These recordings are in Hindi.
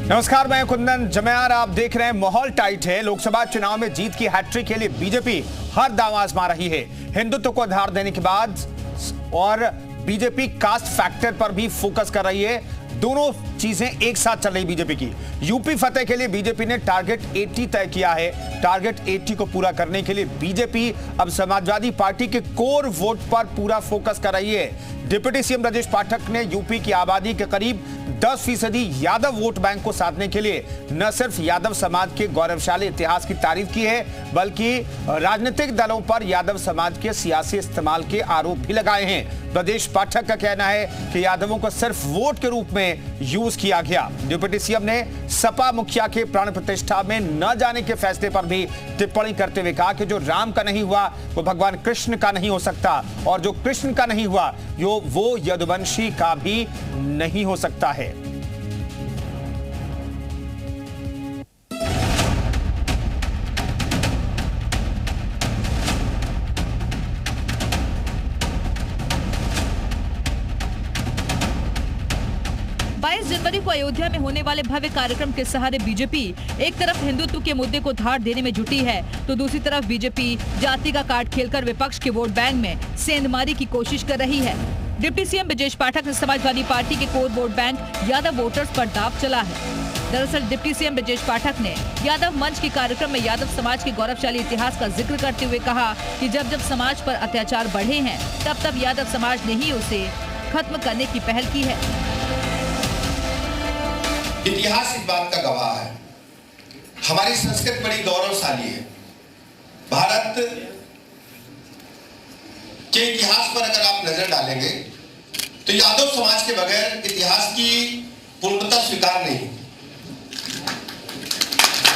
नमस्कार, मैं कुंदन जमयार। आप देख रहे हैं माहौल टाइट है। लोकसभा चुनाव में जीत की हैट्रिक के लिए बीजेपी हर दांव आजमा रही है। हिंदुत्व को आधार देने के बाद और बीजेपी कास्ट फैक्टर पर भी फोकस कर रही है। दोनों चीजें एक साथ चल रही बीजेपी की। यूपी फतेह के लिए बीजेपी ने टारगेट 80 तय किया है। टारगेट 80 को पूरा करने के लिए बीजेपी अब समाजवादी पार्टी के कोर वोट पर पूरा फोकस कर रही है। डिप्टी सीएम ब्रजेश पाठक ने यूपी की आबादी के करीब 10% यादव वोट बैंक को साधने के लिए न सिर्फ यादव समाज के गौरवशाली इतिहास की तारीफ की है, बल्कि राजनीतिक दलों पर यादव समाज के सियासी इस्तेमाल के आरोप भी लगाए हैं। ब्रजेश पाठक का कहना है कि यादवों को सिर्फ वोट के रूप में यूज किया गया। डिप्टी सीएम ने सपा मुखिया के प्राण प्रतिष्ठा में न जाने के फैसले पर भी टिप्पणी करते हुए कहा कि जो राम का नहीं हुआ वो भगवान कृष्ण का नहीं हो सकता, और जो कृष्ण का नहीं हुआ वो यदुवंशी का भी नहीं हो सकता है। जनवरी को अयोध्या में होने वाले भव्य कार्यक्रम के सहारे बीजेपी एक तरफ हिंदुत्व के मुद्दे को धार देने में जुटी है, तो दूसरी तरफ बीजेपी जाति का कार्ड खेलकर विपक्ष के वोट बैंक में सेंधमारी की कोशिश कर रही है। डिप्टी सीएम ब्रजेश पाठक ने समाजवादी पार्टी के core vote bank Yadav voters पर दांव चला है। दरअसल डिप्टी सीएम ब्रजेश पाठक ने यादव मंच के कार्यक्रम में यादव समाज के गौरवशाली इतिहास का जिक्र करते हुए कहा कि जब जब समाज पर अत्याचार बढ़े हैं तब तब यादव समाज ने ही उसे खत्म करने की पहल की है। इतिहास इस बात का गवाह है। हमारी संस्कृति बड़ी गौरवशाली है। भारत के इतिहास पर अगर आप नजर डालेंगे तो यादव समाज के बगैर इतिहास की पूर्णता स्वीकार नहीं।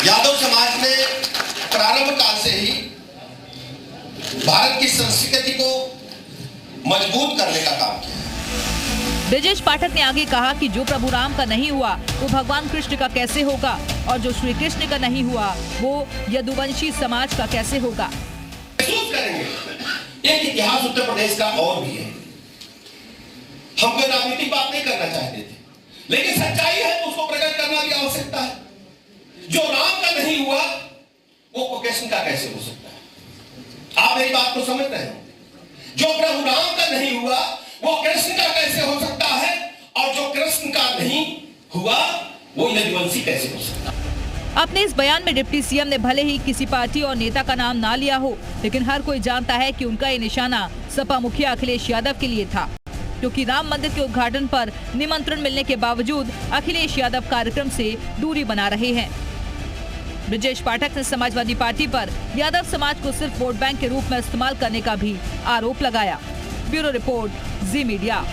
यादव समाज ने प्रारंभ काल से ही भारत की संस्कृति को मजबूत करने का काम किया। ब्रजेश पाठक ने आगे कहा कि जो प्रभु राम का नहीं हुआ वो भगवान कृष्ण का कैसे होगा, और जो श्री कृष्ण का नहीं हुआ वो यदुवंशी समाज का कैसे होगा। महसूस करेंगे एक इतिहास उत्तर प्रदेश का और भी है। हम कोई राजनीतिक बात नहीं करना चाहते थे, लेकिन सच्चाई है तो उसको प्रकट करना भी आवश्यकता है। जो राम का नहीं हुआ वो कृष्ण का कैसे हो सकता है। आप मेरी बात को समझ रहे हो। जो प्रभु राम का नहीं हुआ वो कृष्ण का कैसे हो सकता है, और जो कृष्ण का नहीं हुआ वो यदुवंशी कैसे हो सकता है। अपने इस बयान में डिप्टी सीएम ने भले ही किसी पार्टी और नेता का नाम ना लिया हो, लेकिन हर कोई जानता है कि उनका ये निशाना सपा मुखिया अखिलेश यादव के लिए था, क्योंकि राम मंदिर के उद्घाटन पर निमंत्रण मिलने के बावजूद अखिलेश यादव कार्यक्रम से दूरी बना रहे हैं। ब्रजेश पाठक ने समाजवादी पार्टी पर यादव समाज को सिर्फ वोट बैंक के रूप में इस्तेमाल करने का भी आरोप लगाया। ब्यूरो रिपोर्ट, जी मीडिया।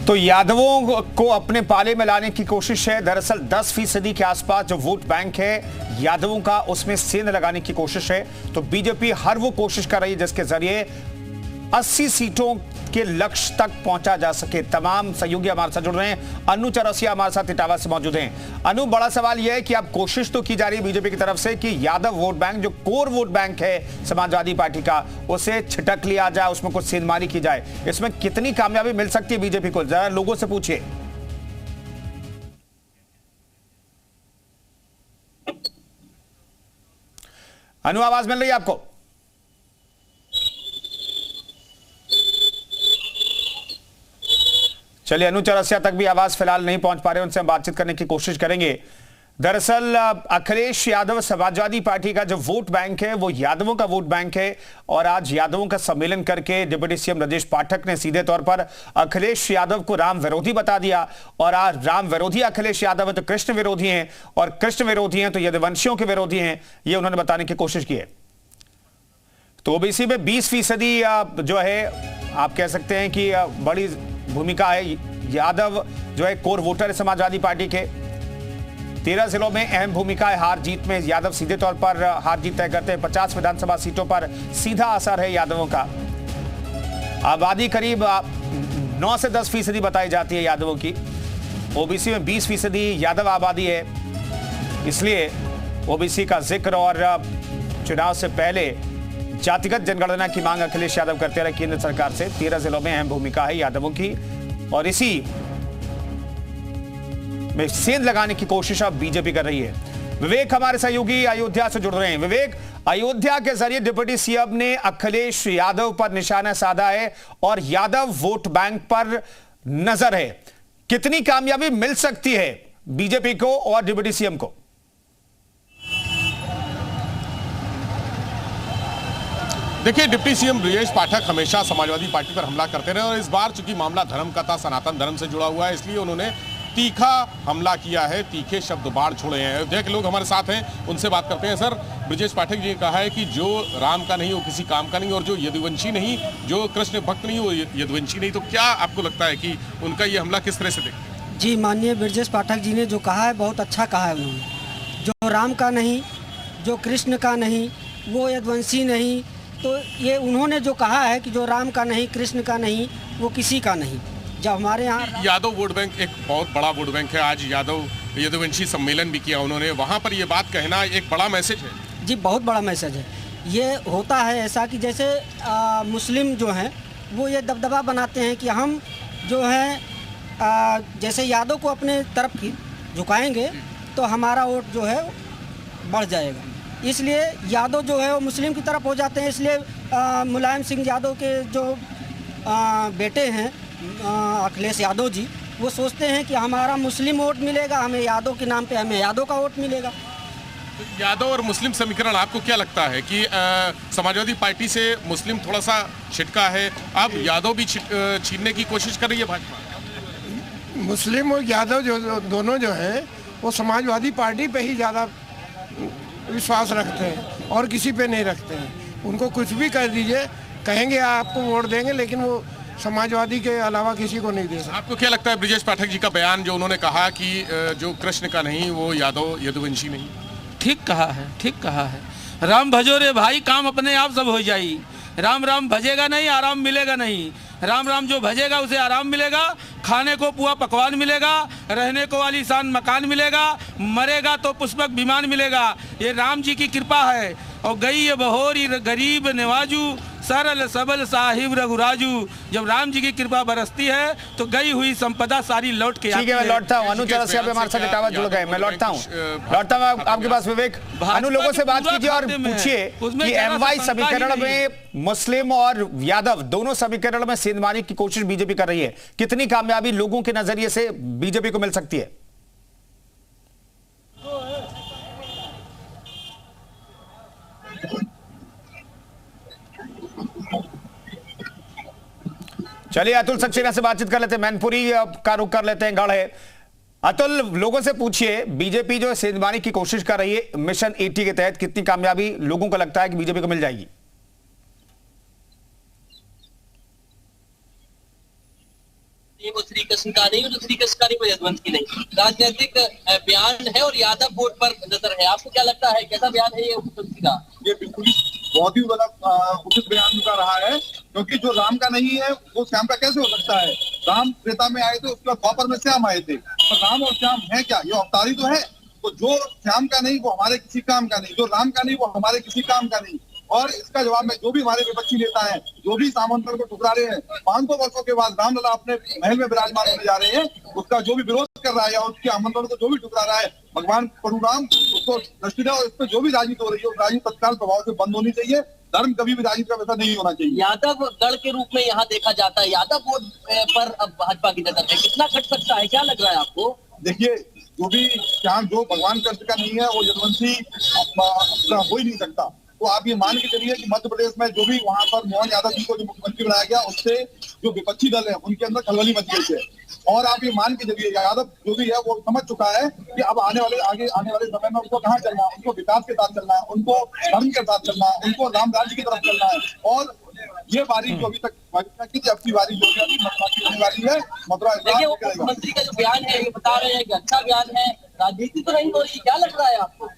तो यादवों को अपने पाले में लाने की कोशिश है। दरअसल 10% के आसपास जो वोट बैंक है यादवों का, उसमें सेंध लगाने की कोशिश है। तो बीजेपी हर वो कोशिश कर रही है जिसके जरिए 80 सीटों के लक्ष्य तक पहुंचा जा सके। तमाम सहयोगी हमारे साथ जुड़ रहे हैं। अनु चौरसिया हमारे साथ इटावा से मौजूद हैं। अनु, बड़ा सवाल यह है कि अब कोशिश तो की जा रही है बीजेपी की तरफ से कि यादव वोट बैंक, जो कोर वोट बैंक है समाजवादी पार्टी का, उसे छिटक लिया जाए, उसमें कुछ सेंधमारी की जाए। इसमें कितनी कामयाबी मिल सकती है बीजेपी को, जरा लोगों से पूछिए। अनु, आवाज मिल रही है आपको? चलिए, अनु चौरसिया तक भी आवाज फिलहाल नहीं पहुंच पा रहे, उनसे हम बातचीत करने की कोशिश करेंगे। दरअसल अखिलेश यादव समाजवादी पार्टी का जो वोट बैंक है वो यादवों का वोट बैंक है, और आज यादवों का सम्मेलन करके डिप्टी सीएम ब्रजेश पाठक ने सीधे तौर पर अखिलेश यादव को राम विरोधी बता दिया। और आज राम विरोधी अखिलेश यादव है तो कृष्ण विरोधी हैं, और कृष्ण विरोधी हैं तो यदुवंशियों के विरोधी हैं, ये उन्होंने बताने की कोशिश की है। तो ओबीसी में 20% जो है आप कह सकते हैं कि बड़ी भूमिका है। यादव जो है कोर वोटर है समाजवादी पार्टी के। 13 जिलों में अहम भूमिका है। हार जीत में यादव सीधे तौर पर हार जीत तय करते हैं। 50 विधानसभा सीटों पर सीधा असर है यादवों का। आबादी करीब 9 से 10% बताई जाती है यादवों की। ओबीसी में 20% यादव आबादी है, इसलिए ओबीसी का जिक्र और चुनाव से पहले जातिगत जनगणना की मांग अखिलेश यादव करते रहे केंद्र सरकार से। 13 जिलों में अहम भूमिका है यादवों की और इसी में सेंध लगाने की कोशिश अब बीजेपी कर रही है। विवेक हमारे सहयोगी अयोध्या से जुड़ रहे हैं। विवेक, अयोध्या के जरिए डिप्टी सीएम ने अखिलेश यादव पर निशाना साधा है और यादव वोट बैंक पर नजर है। कितनी कामयाबी मिल सकती है बीजेपी को और डिप्टी सीएम को? देखिए, डिप्टी सीएम ब्रजेश पाठक हमेशा समाजवादी पार्टी पर हमला करते रहे और इस बार चूंकि मामला धर्म का था, सनातन धर्म से जुड़ा हुआ है, इसलिए उन्होंने तीखा हमला किया है, तीखे शब्द बाढ़ छोड़े हैं। अयोध्या के लोग हमारे साथ हैं, उनसे बात करते हैं। सर, ब्रजेश पाठक जी ने कहा है कि जो राम का नहीं वो किसी काम का नहीं, और जो यदुवंशी नहीं, जो कृष्ण भक्त नहीं वो यदुवंशी नहीं। तो क्या आपको लगता है कि उनका ये हमला किस तरह से देखते हैं? जी, माननीय ब्रजेश पाठक जी ने जो कहा है बहुत अच्छा कहा है उन्होंने। जो राम का नहीं, जो कृष्ण का नहीं, वो यदुवंशी नहीं, तो ये उन्होंने जो कहा है कि जो राम का नहीं, कृष्ण का नहीं, वो किसी का नहीं। जब हमारे यहाँ यादव वोट बैंक एक बहुत बड़ा वोट बैंक है, आज यादव यदुवंशी सम्मेलन भी किया उन्होंने, वहाँ पर ये बात कहना एक बड़ा मैसेज है। जी, बहुत बड़ा मैसेज है। ये होता है ऐसा कि जैसे मुस्लिम जो हैं वो ये दबदबा बनाते हैं कि हम जो हैं जैसे यादव को अपने तरफ की झुकाएंगे तो हमारा वोट जो है बढ़ जाएगा, इसलिए यादव जो है वो मुस्लिम की तरफ हो जाते हैं। इसलिए मुलायम सिंह यादव के जो बेटे हैं अखिलेश यादव जी, वो सोचते हैं कि हमारा मुस्लिम वोट मिलेगा, हमें यादव के नाम पे हमें यादव का वोट मिलेगा। यादव और मुस्लिम समीकरण आपको क्या लगता है कि समाजवादी पार्टी से मुस्लिम थोड़ा सा छिटका है, अब यादव भी छीनने की कोशिश कर रही है भाजपा? मुस्लिम और यादव जो दोनों जो हैं वो समाजवादी पार्टी पे ही ज़्यादा विश्वास रखते हैं और किसी पे नहीं रखते हैं। उनको कुछ भी कर दीजिए, कहेंगे आपको वोट देंगे, लेकिन वो समाजवादी के अलावा किसी को नहीं दे सकते। आपको क्या लगता है ब्रजेश पाठक जी का बयान जो उन्होंने कहा कि जो कृष्ण का नहीं वो यादव यदुवंशी नहीं? ठीक कहा है, ठीक कहा है। राम भजो रे भाई, काम अपने आप सब हो जाई। राम राम भजेगा नहीं, आराम मिलेगा नहीं। राम राम जो भजेगा उसे आराम मिलेगा, खाने को पुआ पकवान मिलेगा, रहने को आलीशान मकान मिलेगा, मरेगा तो पुष्पक विमान मिलेगा। ये राम जी की कृपा है। और गई ये बहोरी गरीब नवाजू, सरल सबल साहिब रघुराजू। जब राम जी की कृपा बरसती है तो गई हुई संपदा सारी लौट के आती है। ठीक है, मैं लौटता हूँ। अनु चौरसिया पे हमारे साथ टावर जुड़ गए। मैं लौटता हूँ आपके पास। विवेक, अनु लोगों से बात कीजिए और पूछिए कि एमवाई समीकरण में मुस्लिम और यादव दोनों समीकरण में सेंधमारी की कोशिश बीजेपी कर रही है। कितनी कामयाबी लोगों के नजरिए से बीजेपी को मिल सकती है? चलिए अतुल सक्सेना से बातचीत कर लेते हैं। मैनपुरी का रुख कर लेते हैं। गढ़ है अतुल, लोगों से पूछिए बीजेपी जो सेंधमारी की कोशिश कर रही है मिशन 80 के तहत, कितनी कामयाबी लोगों को लगता है कि बीजेपी को मिल जाएगी? वो श्री कृष्ण का नहीं, जो श्री कृष्ण का नहीं वो यदुवंश की नहीं। राजनीतिक बयान है और यादव वोट पर नजर है। आपको क्या लगता है कैसा बयान है ये यदुवंशी का? ये बिल्कुल बहुत ही उचित बयान उनका रहा है, क्योंकि जो राम का नहीं है वो श्याम का कैसे हो सकता है? राम त्रेता में आए थे, उसके बाद द्वापर में श्याम आए थे, और राम और श्याम है क्या? ये अवतारी तो है। तो जो श्याम का नहीं वो हमारे किसी काम का नहीं, जो राम का नहीं वो हमारे किसी काम का नहीं। और इसका जवाब में जो भी हमारे विपक्षी नेता हैं, जो भी सामंतों को ठुकरा रहे हैं, 500 वर्षों के बाद रामलला अपने महल में विराजमान होने जा रहे हैं, उसका जो भी विरोध कर रहा है या उसके आमंत्रण को जो भी ठुकरा रहा है भगवान परशुराम, उसको दृष्टि दें। और इस पर जो भी राजनीति हो रही है उस राजनीति तत्काल प्रभाव से बंद होनी चाहिए। धर्म कभी भी राजनीति का वैसा नहीं होना चाहिए। यादव गढ़ के रूप में यहाँ देखा जाता है, यादव वोट पर अब भाजपा की नजर है। कितना खट सकता है, क्या लग रहा है आपको? देखिए, जो भी श्याम जो भगवान कृष्ण का नहीं है वो यदुवंशी हो ही नहीं सकता। तो आप ये मान के चलिए कि मध्य प्रदेश में जो भी वहां पर मोहन यादव जी को जो मुख्यमंत्री बनाया गया, उससे जो विपक्षी दल है उनके अंदर खलबली मच गई है। और आप ये मान के चलिए यादव जो भी है वो समझ चुका है कि अब आने वाले समय में उनको कहाँ चलना है, उनको विकास के साथ चलना है, उनको धर्म के साथ चलना है, उनको राम राज्य की तरफ चलना है। और ये बारी जो अभी तक भाजपा की अपनी बारी जो है मथुरा की होने वाली है, मथुरा। देखिए, वो मुख्यमंत्री का जो बयान है ये बता रहे हैं कि अच्छा बयान है, राजनीति तो नहीं हो रही। क्या लग रहा है आपको?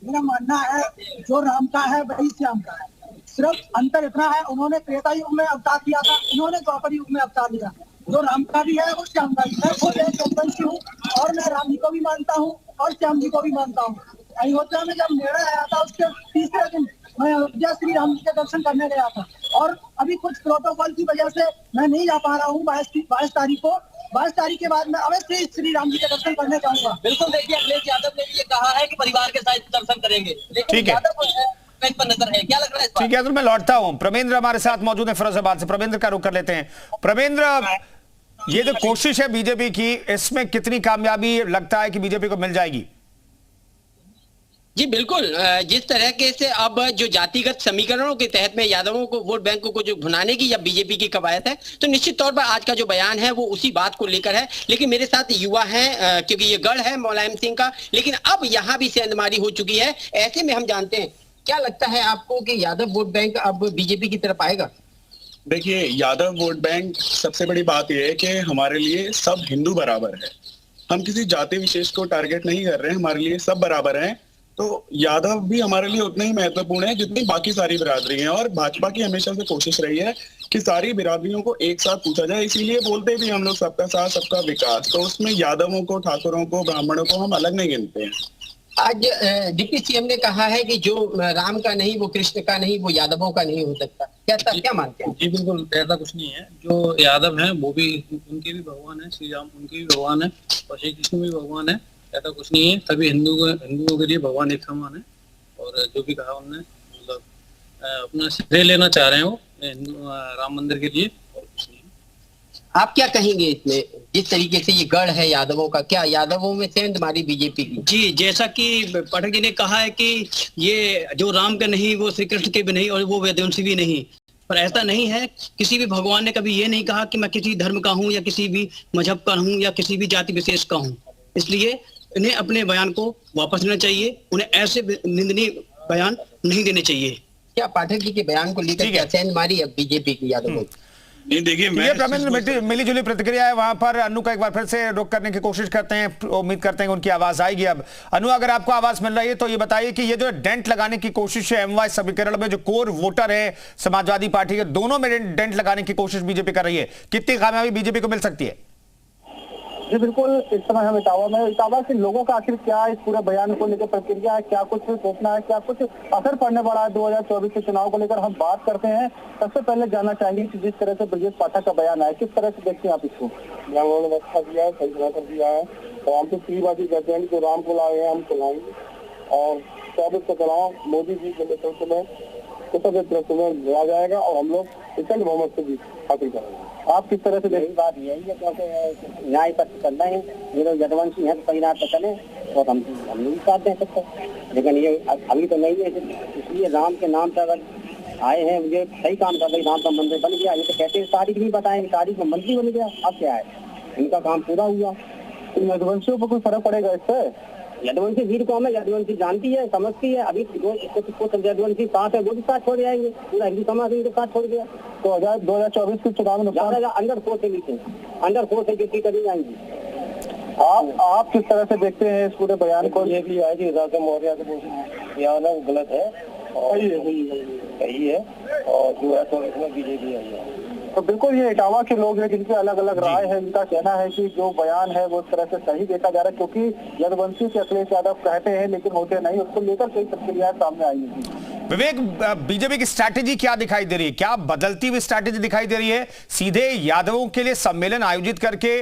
मेरा मानना है जो राम का है वही श्याम का है। सिर्फ अंतर इतना है, उन्होंने त्रेता युग में अवतार किया था, इन्होंने द्वापर युग में अवतार लिया। जो राम का भी है वो श्याम का भी है। मैं खुद एक यदुवंशी हूँ और मैं राम जी को भी मानता हूँ और श्याम जी को भी मानता हूँ। अयोध्या में जब मेला आया था उसके तीसरे दिन मैं अयोध्या श्री राम जी के दर्शन करने गया था और अभी कुछ प्रोटोकॉल की वजह से मैं नहीं जा पा रहा हूँ 22 तारीख को। 22 तारीख के बाद मैं अवश्य श्री राम जी के दर्शन करने जाऊंगा। बिल्कुल, देखिए अखिलेश यादव ने भी ये कहा है कि परिवार के साथ दर्शन करेंगे, लेकिन ठीक है, पर नजर है। क्या लग रहा है इस बात? ठीक है, तो मैं लौटता हूं। प्रमेंद्र हमारे साथ मौजूद है फिरोजाबाद से। प्रमेंद्र का रुख कर लेते हैं। प्रमेंद्र, ये जो कोशिश है बीजेपी की, इसमें कितनी कामयाबी लगता है कि बीजेपी को मिल जाएगी? जी बिल्कुल, जिस तरह के से अब जो जातिगत समीकरणों के तहत में यादवों को वोट बैंकों को जो भुनाने की या बीजेपी की कवायद है, तो निश्चित तौर पर आज का जो बयान है वो उसी बात को लेकर है। लेकिन मेरे साथ युवा हैं, क्योंकि ये गढ़ है मुलायम सिंह का, लेकिन अब यहाँ भी सेंधमारी हो चुकी है। ऐसे में हम जानते हैं, क्या लगता है आपको कि यादव वोट बैंक अब बीजेपी की तरफ आएगा? देखिए, यादव वोट बैंक, सबसे बड़ी बात यह है कि हमारे लिए सब हिंदू बराबर है। हम किसी जाति विशेष को टारगेट नहीं कर रहे हैं, हमारे लिए सब बराबर हैं। तो यादव भी हमारे लिए उतने ही महत्वपूर्ण है जितनी बाकी सारी बिरादरी हैं। और भाजपा की हमेशा से कोशिश रही है कि सारी बिरादरियों को एक साथ पूछा जाए, इसीलिए बोलते भी हम लोग सबका साथ सबका विकास। तो उसमें यादवों को, ठाकुरों को, ब्राह्मणों को हम अलग नहीं गिनते हैं। आज डिप्टी सीएम ने कहा है कि जो राम का नहीं वो कृष्ण का नहीं, वो यादवों का नहीं हो सकता। क्या मानते हैं? जी बिल्कुल, ऐसा कुछ नहीं है। जो यादव हैं वो भी, उनके भी भगवान है, श्री राम उनके भी भगवान है और श्री कृष्ण भी भगवान है। ऐसा कुछ नहीं है, सभी हिंदुओं के लिए भगवान एक समान है। और जो भी कहा उन्होंने, मतलब अपना श्रेय लेना चाह रहे हैं वो राम मंदिर के लिए, और कुछ नहीं। आप क्या कहेंगे इसमें, जिस तरीके से ये गढ़ है यादवों का, क्या यादवों में सेंध मारी बीजेपी की? जी, जैसा कि पाठक जी ने कहा है कि ये जो राम का नहीं वो श्री कृष्ण के भी नहीं और वो वेदवंशी भी नहीं, पर ऐसा नहीं है। किसी भी भगवान ने कभी ये नहीं कहा कि मैं किसी धर्म का हूँ या किसी भी मजहब का हूँ या किसी भी जाति विशेष का हूँ। इसलिए इन्हें अपने बयान को वापस लेना चाहिए, उन्हें ऐसे निंदनीय बयान नहीं देने चाहिए। क्या पाठक जी के बयान को लेकर क्या सेंध मारी अब बीजेपी की यादवों? नहीं, देखिए, मैं मिली जुली प्रतिक्रिया है वहां पर। अनु का एक बार फिर से रोक करने की कोशिश करते हैं, उम्मीद करते हैं उनकी आवाज आएगी। अब अनु, अगर आपको आवाज मिल रही है तो ये बताइए कि ये जो डेंट लगाने की कोशिश है एमवाय समीकरण में, जो कोर वोटर है समाजवादी पार्टी के, दोनों में डेंट लगाने की कोशिश बीजेपी कर रही है, कितनी कामयाबी बीजेपी को मिल सकती है? जी बिल्कुल, इस समय हम इटावा के लोगों का आखिर क्या इस पूरे बयान को लेकर प्रतिक्रिया है, क्या कुछ सोचना है, क्या कुछ असर पड़ने वाला है 2024 के चुनाव को लेकर हम बात करते हैं। सबसे पहले जानना चाहेंगे कि जिस तरह से ब्रजेश पाठक का बयान है, किस तरह से देखते हैं आप इसको? उन्होंने अच्छा किया है, सही तरह कर दिया है। और हम तो सीबाजी कहते हैं कि राम को लाए हैं, हम चलाएंगे और 24 को चलाओ। मोदी जी के नेतृत्व में, नेतृत्व में आ जाएगा और हम लोग प्रचंड बहुमत से जीत हासिल करेंगे। आप किस तरह से देखिए? बात यही है, क्योंकि न्याय पत्र चल रहे हैं, ये लोग यदुवंशी हैं, परिणाम पर चले और हम लोग साथ दे सकते हैं, लेकिन ये अभी तो नहीं है। इसलिए राम के नाम पर अगर आए हैं, मुझे सही काम कर रहे, राम का मंदिर बन गया। ये तो कहते हैं तारीख नहीं बताएंगे, तारीख में मंत्री बन गया, अब क्या है, इनका काम पूरा हुआ। यदुवंशियों पर कोई फर्क पड़ेगा इससे? यदुवंशी वीर कौम है, यदुवंशी जानती है, समझती है। अभी यदुवंशी साथ है, वो भी साथ छोड़ जाएंगे, पूरा हिंदू समाज इनके साथ छोड़ गया। तो 2024 के चुनाव में अंडर फोर्स है, नीचे अंडर फोर्स है, जो सीटें नहीं आएंगी। आप किस तरह से देखते हैं इस पूरे बयान को? ये भी है कि राजा मौर्य के गलत है और सही है, और जो है तो इसमें बीजेपी है। तो बिल्कुल ये इटावा के लोग हैं जिनके अलग अलग राय है। इनका कहना है कि जो बयान है वो उस तरह से सही देखा जा रहा है, क्योंकि यदुवंशी के अखिलेश यादव कहते हैं लेकिन होते नहीं, उसको लेकर कई प्रतिक्रियाएं सामने आई हैं। विवेक, बीजेपी की स्ट्रैटेजी क्या दिखाई दे रही है? क्या बदलती हुई स्ट्रैटेजी दिखाई दे रही है? सीधे यादवों के लिए सम्मेलन आयोजित करके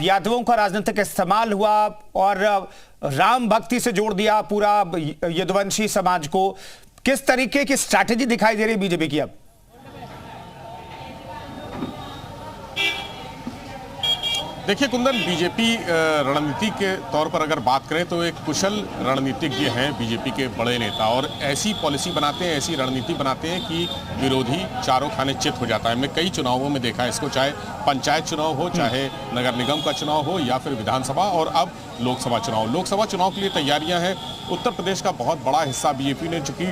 यादवों का राजनीतिक इस्तेमाल हुआ और राम भक्ति से जोड़ दिया पूरा यदुवंशी समाज को। किस तरीके की स्ट्रैटेजी दिखाई दे रही है बीजेपी की अब? देखिए कुंदन, बीजेपी रणनीति के तौर पर अगर बात करें तो एक कुशल रणनीतिज्ञ हैं बीजेपी के बड़े नेता, और ऐसी पॉलिसी बनाते हैं, ऐसी रणनीति बनाते हैं कि विरोधी चारों खाने चित हो जाता है। मैं कई चुनावों में देखा है इसको, चाहे पंचायत चुनाव हो, चाहे नगर निगम का चुनाव हो, या फिर विधानसभा, और अब लोकसभा चुनाव। लोकसभा चुनाव के लिए तैयारियां हैं। उत्तर प्रदेश का बहुत बड़ा हिस्सा बीजेपी ने चूंकि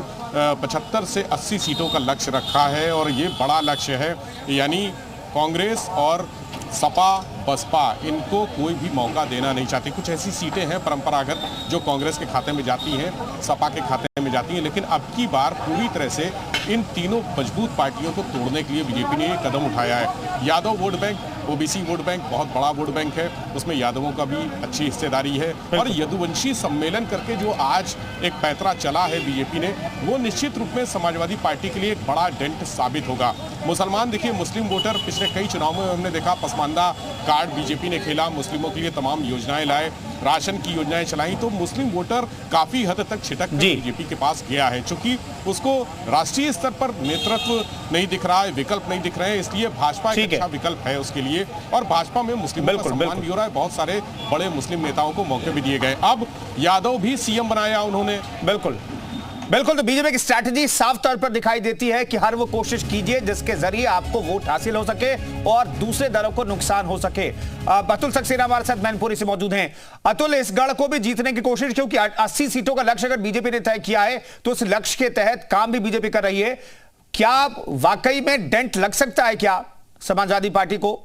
75 से 80 सीटों का लक्ष्य रखा है, और ये बड़ा लक्ष्य है, यानी कांग्रेस और सपा बसपा इनको कोई भी मौका देना नहीं चाहती। कुछ ऐसी सीटें हैं परंपरागत जो कांग्रेस के खाते में जाती हैं, सपा के खाते में जाती हैं, लेकिन अब की बार पूरी तरह से इन तीनों मजबूत पार्टियों को तोड़ने के लिए बीजेपी ने ये कदम उठाया है। Yadav vote bank OBC vote bank बहुत बड़ा वोट बैंक है, उसमें यादवों का भी अच्छी हिस्सेदारी है। और यदुवंशी सम्मेलन करके जो आज एक पैतरा चला है बीजेपी ने, वो निश्चित रूप में समाजवादी पार्टी के लिए एक बड़ा डेंट साबित होगा। मुसलमान देखिए, मुस्लिम वोटर पिछले कई चुनावों में हमने देखा पसमानदा कार्ड बीजेपी ने खेला, मुस्लिमों के लिए तमाम योजनाएं लाए, राशन की योजनाएं चलाई, तो मुस्लिम वोटर काफी हद तक छिटक कर बीजेपी के पास गया है। चूंकि उसको राष्ट्रीय स्तर पर नेतृत्व नहीं दिख रहा है, विकल्प नहीं दिख रहे हैं, इसलिए भाजपा एक अच्छा विकल्प है उसके लिए। और भाजपा में मुस्लिमों का सम्मान भी हो रहा है, बहुत सारे बड़े मुस्लिम नेताओं को मौके भी दिए गए। अब यादव भी सीएम बनाया उन्होंने। बिल्कुल, तो बीजेपी की स्ट्रैटेजी साफ तौर पर दिखाई देती है कि हर वो कोशिश कीजिए जिसके जरिए आपको वोट हासिल हो सके और दूसरे दलों को नुकसान हो सके। अतुल सक्सेना हमारे साथ मैनपुरी से मौजूद हैं। अतुल, इस गढ़ को भी जीतने की कोशिश, क्योंकि 80 सीटों का लक्ष्य अगर बीजेपी ने तय किया है तो उस लक्ष्य के तहत काम भी बीजेपी कर रही है। क्या वाकई में डेंट लग सकता है क्या समाजवादी पार्टी को?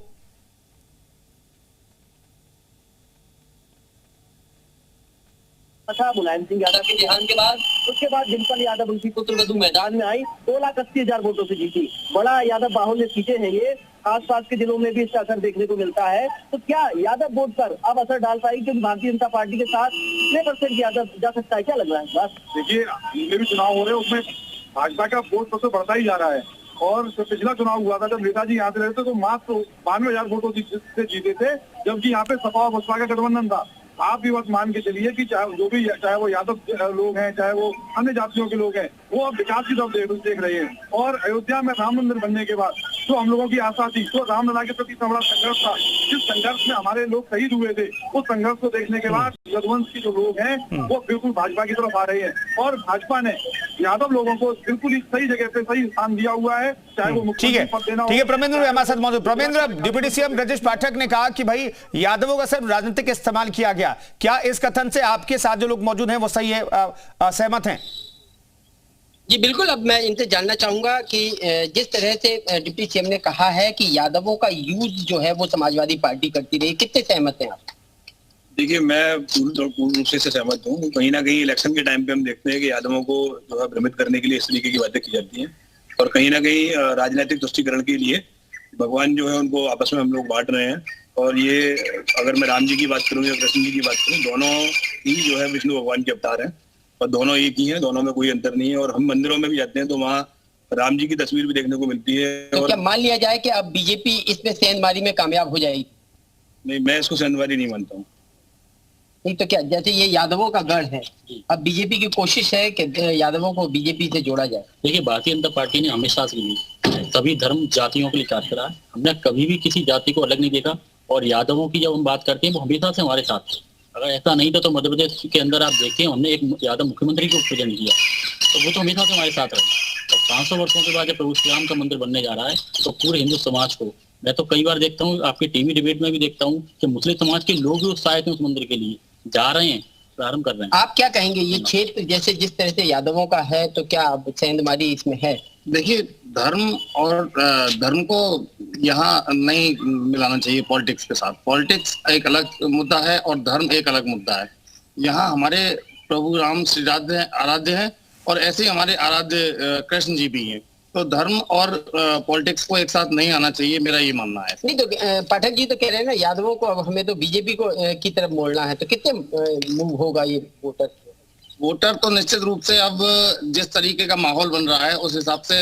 मुलायम सिंह यादव के ध्यान के बाद उसके बाद डिम्पल यादव उनकी पुत्रवधू मैदान में आई, 2,80,000 वोटों से जीती। बड़ा यादव बाहुल्य सीटें हैं ये, आसपास के जिलों में भी इसका असर देखने को मिलता है। तो क्या यादव वोट पर अब असर डाल पाएगी क्योंकि भारतीय जनता पार्टी के साथ कितने % यादव जा सकता है, क्या लग रहा है? बस देखिए, जितने भी चुनाव हो रहे हैं उसमें भाजपा का वोट सबसे बढ़ता ही जा रहा है। और जो पिछला चुनाव हुआ था जब नेताजी यहाँ से रहे थे तो मात्र 92,000 वोटों से जीते थे, जबकि यहाँ पे सपा और बसपा का गठबंधन था। आप भी बस मान के चलिए कि चाहे वो यादव लोग हैं, चाहे वो अन्य जातियों के लोग हैं, वो अब विकास की तरफ देख रहे हैं। और अयोध्या में राम मंदिर बनने के बाद जो हम लोगों की आशा थी, तो रामलला के प्रति बड़ा संघर्ष था, जिस संघर्ष में हमारे लोग शहीद हुए थे, उस संघर्ष को देखने के बाद यदुवंश के जो लोग हैं वो बिल्कुल भाजपा की तरफ आ रहे हैं। और भाजपा ने यादव लोगों को बिल्कुल ही सही जगह पे सही स्थान दिया हुआ है, चाहे वो मुख्यमंत्री पद देना हो। ठीक है, प्रमेंद्र हमारे साथ मौजूद। प्रमेंद्र, डिप्टी सीएम ब्रजेश पाठक ने कहा कि भाई यादवों का सिर्फ राजनीतिक इस्तेमाल किया गया, क्या इस कथन से आपके साथ जो लोग मौजूद हैं वो सही है, सहमत हैं? जी बिल्कुल। अब मैं इनसे जानना चाहूंगा कि जिस तरह से डिप्टी सीएम ने कहा है कि यादवों का यूज जो है वो समाजवादी पार्टी करती रही, कितने सहमत हैं आप? देखिए, मैं पूर्ण रूप से सहमत हूँ। कहीं ना कहीं इलेक्शन के टाइम पे हम देखते हैं कि यादवों को जो है भ्रमित करने के लिए इस तरीके की बातें की जाती हैं, और कहीं ना कहीं राजनीतिक तुष्टीकरण के लिए भगवान जो है उनको आपस में हम लोग बांट रहे हैं। और ये अगर मैं राम जी की बात करूँ या कृष्ण जी की बात करूँ, दोनों ही जो है विष्णु भगवान के अवतार हैं और दोनों एक ही हैं, दोनों में कोई अंतर नहीं है। और हम मंदिरों में भी जाते हैं तो वहाँ राम जी की तस्वीर भी देखने को मिलती है। तो क्या मान लिया जाए कि अब बीजेपी इसमें सेंधमारी में कामयाब हो जाएगी? नहीं, मैं इसको सेंधमारी नहीं मानता हूँ। नहीं तो क्या, जैसे ये यादवों का गढ़ है, अब बीजेपी की कोशिश है कि यादवों को बीजेपी से जोड़ा जाए? देखिए, भारतीय जनता पार्टी ने हमेशा से सभी धर्म जातियों के लिए कार्य करा है। हमने कभी भी किसी जाति को अलग नहीं देखा, और यादवों की जब हम बात करते हैं वो हमेशा से हमारे साथ थे। अगर ऐसा नहीं था तो मध्य प्रदेश के अंदर आप देखते हैं हमने एक यादव मुख्यमंत्री को प्रेजेंट किया, तो वो तो हमेशा से हमारे साथ रहे। और 500 वर्षों के बाद जब प्रभु श्री राम का मंदिर बनने जा रहा है तो पूरे हिंदू समाज को, मैं तो कई बार देखता हूँ, आपके टीवी डिबेट में भी देखता हूँ कि मुस्लिम समाज के लोग भी उत्साहित हैं उस मंदिर के लिए, जा रहे हैं, प्रारंभ कर रहे हैं। आप क्या कहेंगे, ये क्षेत्र जैसे जिस तरह से यादवों का है, तो क्या सेंधमारी इसमें है? देखिए, धर्म और धर्म को यहाँ नहीं मिलाना चाहिए पॉलिटिक्स के साथ। पॉलिटिक्स एक अलग मुद्दा है और धर्म एक अलग मुद्दा है। यहाँ हमारे प्रभु राम श्री आराध्य हैं और ऐसे ही हमारे आराध्य कृष्ण जी भी हैं। तो धर्म और पॉलिटिक्स को एक साथ नहीं आना चाहिए, मेरा ये मानना है। नहीं तो पाठक जी तो कह रहे हैं ना, यादवों को अब हमें तो बीजेपी को की तरफ मोड़ना है, तो कितने मूव होगा ये वोटर तो निश्चित रूप से अब जिस तरीके का माहौल बन रहा है उस हिसाब से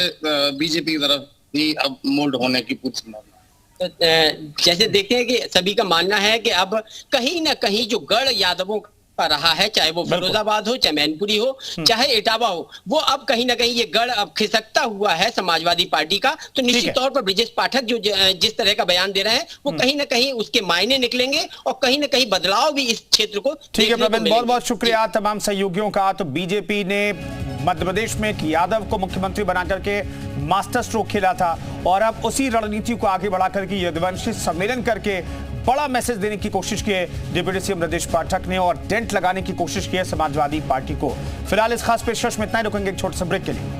बीजेपी की तरफ ही अब मोल्ड होने की पूरी संभावना। तो जैसे देखते हैं कि सभी का मानना है कि अब कहीं ना कहीं जो गढ़ यादवों का रहा है, चाहे वो फिरोजाबाद हो, चाहे मैनपुरी हो, चाहे इटावा हो, वो अब कहीं ना कहीं ये गढ़ अब खिसकता हुआ है समाजवादी पार्टी का। तो निश्चित तौर पर ब्रजेश पाठक जो जिस तरह का बयान दे रहे हैं वो कहीं ना कहीं उसके मायने निकलेंगे और कहीं ना कहीं बदलाव भी इस क्षेत्र को। ठीक है प्रवीण, बहुत बहुत शुक्रिया तमाम सहयोगियों का। तो बीजेपी ने मध्य प्रदेश में एक यादव को मुख्यमंत्री बना करके मास्टर स्ट्रोक खेला था और अब उसी रणनीति को आगे बढ़ा करके यदुवंशी सम्मेलन करके बड़ा मैसेज देने की कोशिश की है डिप्टी सीएम ब्रजेश पाठक ने और डेंट लगाने की कोशिश की है समाजवादी पार्टी को। फिलहाल इस खास पेशकश में इतना ही, रुकेंगे एक छोटे से ब्रेक के लिए।